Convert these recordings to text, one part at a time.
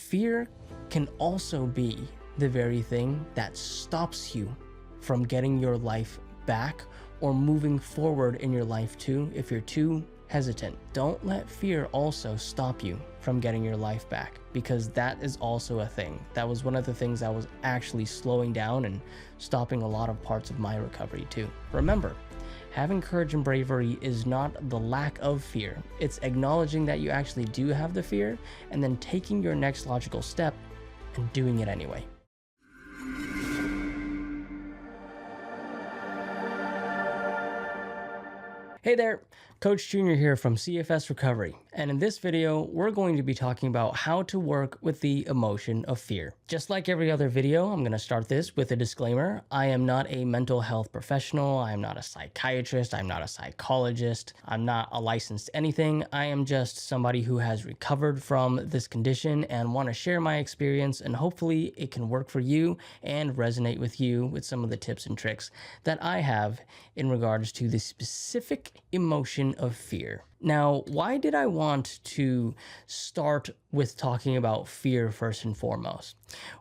fear can also be the very thing that stops you from getting your life back or moving forward in your life too if you're too hesitant. Don't let fear also stop you from getting your life back, because that is also a thing. That was one of the things that was actually slowing down and stopping a lot of parts of my recovery too. Remember, having courage and bravery is not the lack of fear. It's acknowledging that you actually do have the fear and then taking your next logical step and doing it anyway. Hey there, Coach Junior here from CFS Recovery, and in this video, we're going to be talking about how to work with the emotion of fear. Just like every other video, I'm going to start this with a disclaimer. I am not a mental health professional, I am not a psychiatrist, I'm not a psychologist, I'm not a licensed anything. I am just somebody who has recovered from this condition and want to share my experience, and hopefully it can work for you and resonate with you with some of the tips and tricks that I have in regards to the specific emotion of fear. Now, why did I want to start with talking about fear first and foremost?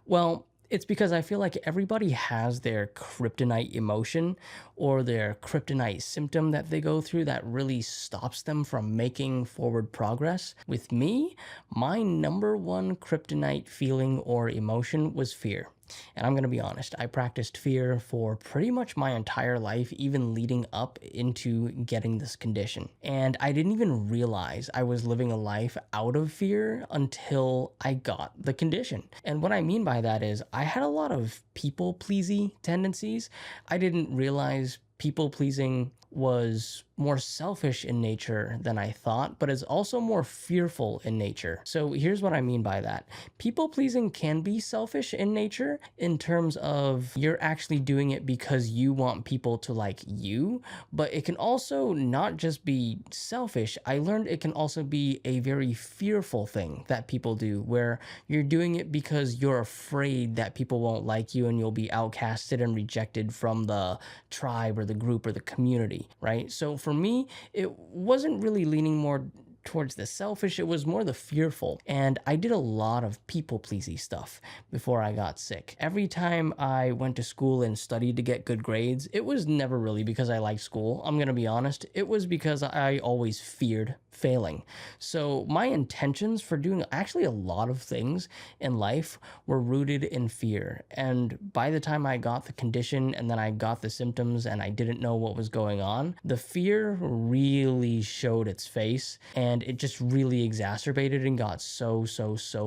Well, it's because I feel like everybody has their kryptonite emotion or their kryptonite symptom that they go through that really stops them from making forward progress. With me, my number one kryptonite feeling or emotion was fear. And I'm going to be honest, I practiced fear for pretty much my entire life, even leading up into getting this condition. And I didn't even realize I was living a life out of fear until I got the condition. And what I mean by that is I had a lot of people-pleasing tendencies. I didn't realize people-pleasing was more selfish in nature than I thought, but it's also more fearful in nature. So here's what I mean by that. People-pleasing can be selfish in nature in terms of you're actually doing it because you want people to like you, but it can also not just be selfish. I learned it can also be a very fearful thing that people do, where you're doing it because you're afraid that people won't like you and you'll be outcasted and rejected from the tribe or the group or the community, right? So for me, it wasn't really leaning more towards the selfish, it was more the fearful. And I did a lot of people-pleasing stuff before I got sick. Every time I went to school and studied to get good grades, it was never really because I liked school. I'm gonna be honest, it was because I always feared failing. So my intentions for doing actually a lot of things in life were rooted in fear. And by the time I got the condition and then I got the symptoms and I didn't know what was going on, the fear really showed its face, and it just really exacerbated and got so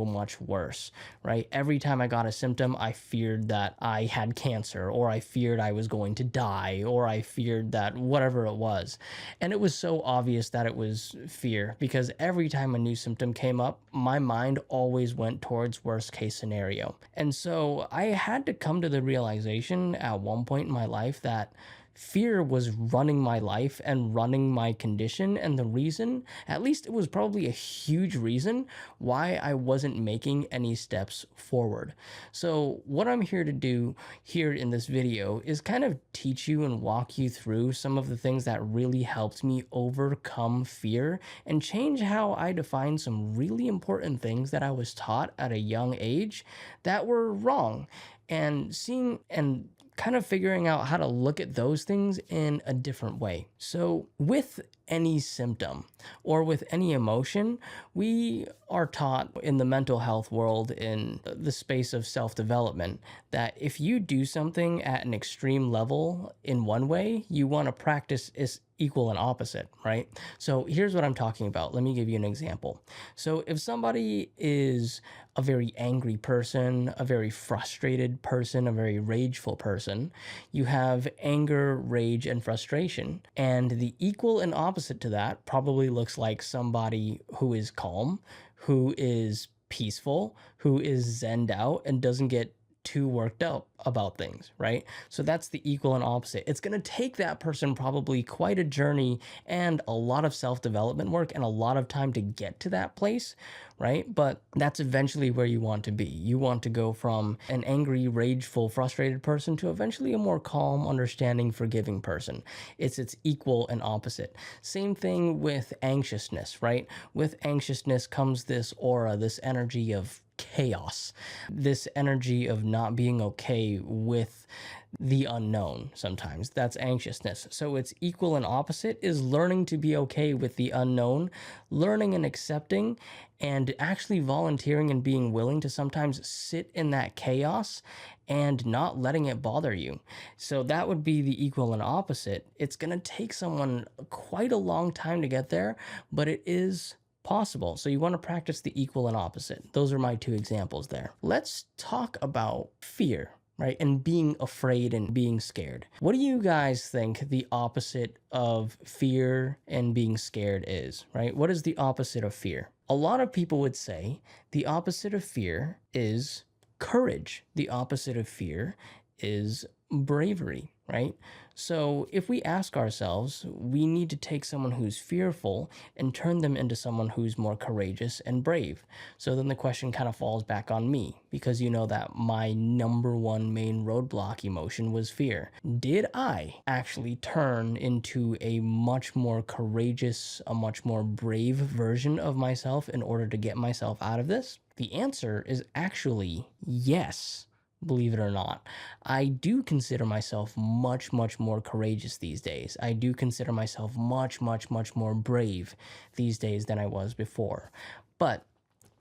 much worse, right? Every time I got a symptom, I feared that I had cancer, or I feared I was going to die, or I feared that whatever it was. And it was so obvious that it was fear, because every time a new symptom came up, my mind always went towards worst case scenario. And so I had to come to the realization at one point in my life that fear was running my life and running my condition, and the reason, at least it was probably a huge reason, why I wasn't making any steps forward. So what I'm here to do here in this video is kind of teach you and walk you through some of the things that really helped me overcome fear and change how I define some really important things that I was taught at a young age that were wrong, and seeing and kind of figuring out how to look at those things in a different way. So with any symptom or with any emotion, we are taught in the mental health world, in the space of self-development, that if you do something at an extreme level in one way, you want to practice is equal and opposite, right? So here's what I'm talking about. Let me give you an example. So if somebody is a very angry person, a very frustrated person, a very rageful person, you have anger, rage, and frustration. And the equal and opposite to that probably looks like somebody who is calm, who is peaceful, who is zenned out and doesn't get too worked up about things, right? So that's the equal and opposite. It's going to take that person probably quite a journey and a lot of self-development work and a lot of time to get to that place, right? But that's eventually where you want to be. You want to go from an angry, rageful, frustrated person to eventually a more calm, understanding, forgiving person. It's equal and opposite. Same thing with anxiousness, right? With anxiousness comes this aura, this energy of chaos, this energy of not being okay with the unknown. Sometimes that's anxiousness. So it's equal and opposite is learning to be okay with the unknown, learning and accepting, and actually volunteering and being willing to sometimes sit in that chaos and not letting it bother you. So that would be the equal and opposite. It's going to take someone quite a long time to get there, but it is possible. So you want to practice the equal and opposite. Those are my two examples there. Let's talk about fear, right? And being afraid and being scared. What do you guys think the opposite of fear and being scared is, right? What is the opposite of fear? A lot of people would say the opposite of fear is courage. The opposite of fear is bravery, right? So if we ask ourselves, we need to take someone who's fearful and turn them into someone who's more courageous and brave. So then the question kind of falls back on me, because you know that my number one main roadblock emotion was fear. Did I actually turn into a much more courageous, a much more brave version of myself in order to get myself out of this? The answer is actually yes. Believe it or not, I do consider myself much, much more courageous these days. I do consider myself much, much, much more brave these days than I was before. But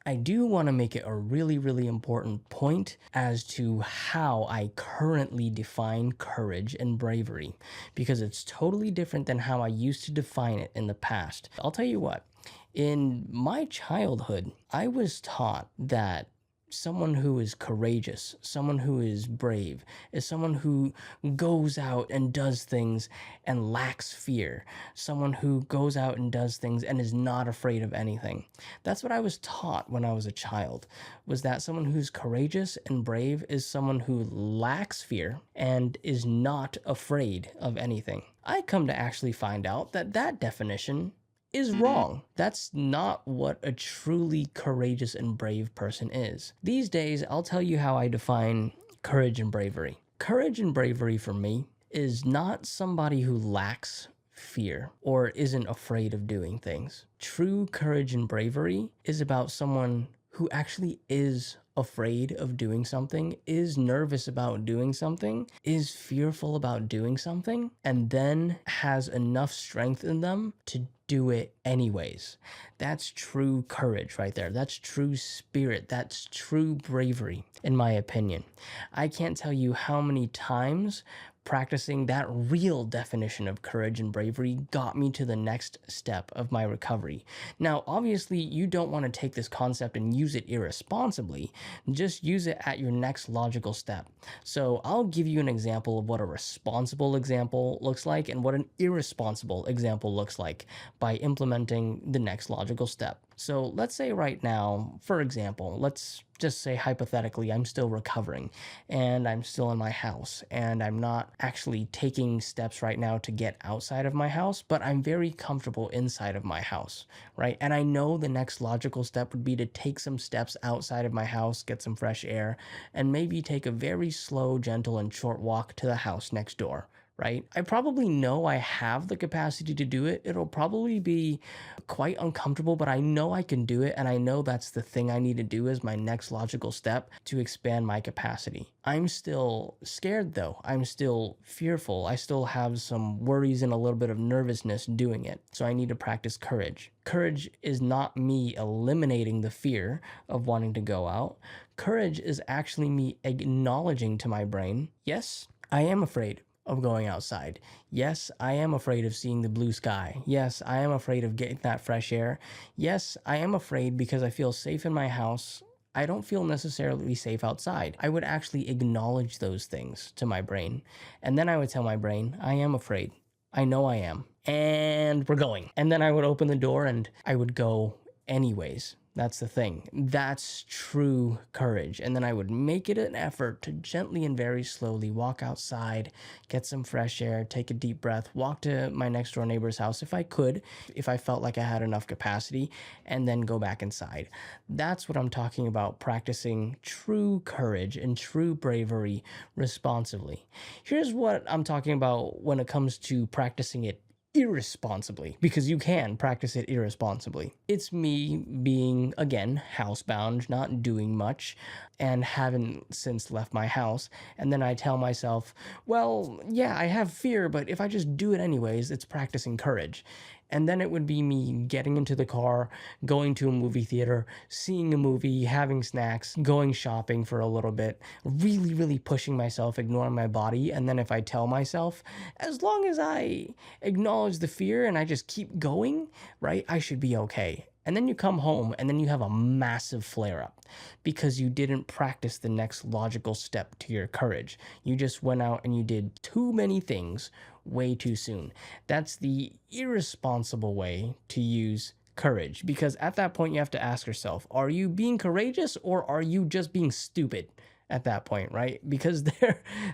I do want to make it a really, really important point as to how I currently define courage and bravery, because it's totally different than how I used to define it in the past. I'll tell you what, in my childhood, I was taught that someone who is courageous, someone who is brave, is someone who goes out and does things and lacks fear. Someone who goes out and does things and is not afraid of anything. That's what I was taught when I was a child, was that someone who's courageous and brave is someone who lacks fear and is not afraid of anything. I come to actually find out that that definition is wrong. That's not what a truly courageous and brave person is. These days, I'll tell you how I define courage and bravery. Courage and bravery for me is not somebody who lacks fear or isn't afraid of doing things. True courage and bravery is about someone who actually is afraid of doing something, is nervous about doing something, is fearful about doing something, and then has enough strength in them to do it anyways. That's true courage right there. That's true spirit. That's true bravery, in my opinion. I can't tell you how many times practicing that real definition of courage and bravery got me to the next step of my recovery. Now, obviously, you don't want to take this concept and use it irresponsibly. Just use it at your next logical step. So I'll give you an example of what a responsible example looks like and what an irresponsible example looks like by implementing the next logical step. So let's say right now, for example, let's just say hypothetically, I'm still recovering and I'm still in my house and I'm not actually taking steps right now to get outside of my house, but I'm very comfortable inside of my house, right? And I know the next logical step would be to take some steps outside of my house, get some fresh air, and maybe take a very slow, gentle, and short walk to the house next door. Right? I probably know I have the capacity to do it. It'll probably be quite uncomfortable, but I know I can do it. And I know that's the thing I need to do as my next logical step to expand my capacity. I'm still scared though. I'm still fearful. I still have some worries and a little bit of nervousness doing it. So I need to practice courage. Courage is not me eliminating the fear of wanting to go out. Courage is actually me acknowledging to my brain, yes, I am afraid of going outside. Yes, I am afraid of seeing the blue sky. Yes, I am afraid of getting that fresh air. Yes, I am afraid because I feel safe in my house. I don't feel necessarily safe outside. I would actually acknowledge those things to my brain. And then I would tell my brain, I am afraid. I know I am. And we're going. And then I would open the door and I would go anyways. That's the thing. That's true courage. And then I would make it an effort to gently and very slowly walk outside, get some fresh air, take a deep breath, walk to my next door neighbor's house if I could, if I felt like I had enough capacity, and then go back inside. That's what I'm talking about, practicing true courage and true bravery responsibly. Here's what I'm talking about when it comes to practicing it irresponsibly, because you can practice it irresponsibly. It's me being, again, housebound, not doing much, and haven't since left my house. And then I tell myself, well, yeah, I have fear, but if I just do it anyways, it's practicing courage. And then it would be me getting into the car, going to a movie theater, seeing a movie, having snacks, going shopping for a little bit, really, really pushing myself, ignoring my body. And then if I tell myself, as long as I acknowledge the fear and I just keep going, right, I should be okay. And then you come home and then you have a massive flare up because you didn't practice the next logical step to your courage. You just went out and you did too many things way too soon. That's the irresponsible way to use courage, because at that point you have to ask yourself, are you being courageous or are you just being stupid? At that point, right? Because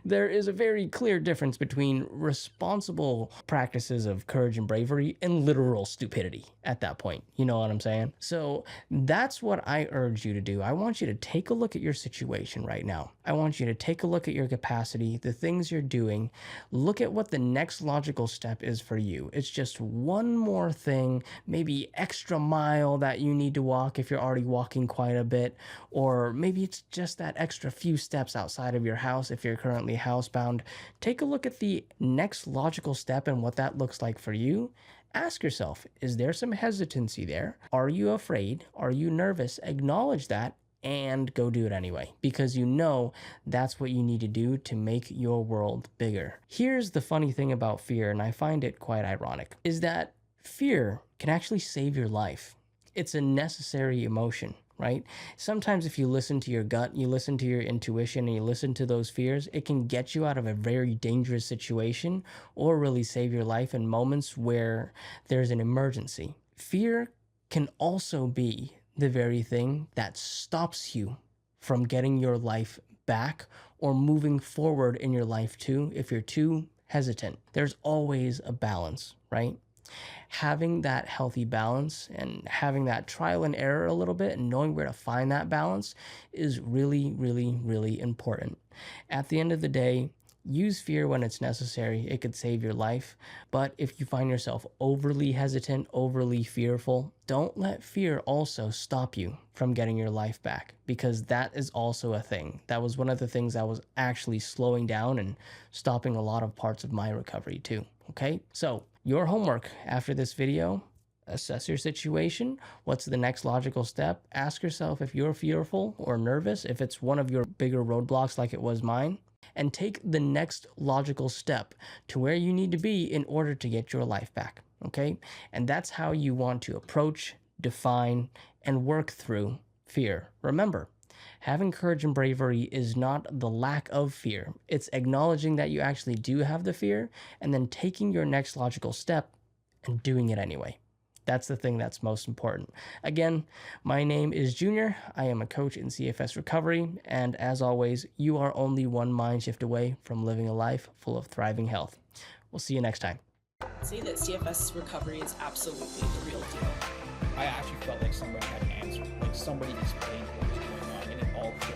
there is a very clear difference between responsible practices of courage and bravery and literal stupidity at that point. You know what I'm saying? So that's what I urge you to do. I want you to take a look at your situation right now. I want you to take a look at your capacity, the things you're doing. Look at what the next logical step is for you. It's just one more thing, maybe extra mile that you need to walk if you're already walking quite a bit, or maybe it's just that extra few steps outside of your house if you're currently housebound. Take a look at the next logical step and what that looks like for you. Ask yourself, is there some hesitancy there? Are you afraid? Are you nervous? Acknowledge that and go do it anyway, because you know that's what you need to do to make your world bigger. Here's the funny thing about fear, and I find it quite ironic, is that fear can actually save your life. It's a necessary emotion, right? Sometimes if you listen to your gut, you listen to your intuition, and you listen to those fears, it can get you out of a very dangerous situation or really save your life in moments where there's an emergency. Fear can also be the very thing that stops you from getting your life back or moving forward in your life too, if you're too hesitant. There's always a balance, right? Having that healthy balance and having that trial and error a little bit and knowing where to find that balance is really, really, really important. At the end of the day, use fear when it's necessary. It could save your life. But if you find yourself overly hesitant, overly fearful, don't let fear also stop you from getting your life back, because that is also a thing. That was one of the things that was actually slowing down and stopping a lot of parts of my recovery too. Okay, so your homework after this video: assess your situation. What's the next logical step? Ask yourself if you're fearful or nervous, if it's one of your bigger roadblocks like it was mine, and take the next logical step to where you need to be in order to get your life back. Okay, and that's how you want to approach, define, and work through fear. Remember, having courage and bravery is not the lack of fear. It's acknowledging that you actually do have the fear and then taking your next logical step and doing it anyway. That's the thing that's most important. Again, my name is Junior. I am a coach in CFS recovery. And as always, you are only one mind shift away from living a life full of thriving health. We'll see you next time. Say that CFS recovery is absolutely the real deal. I actually felt like somebody had an answer, like somebody explained what was going on, and it all fit.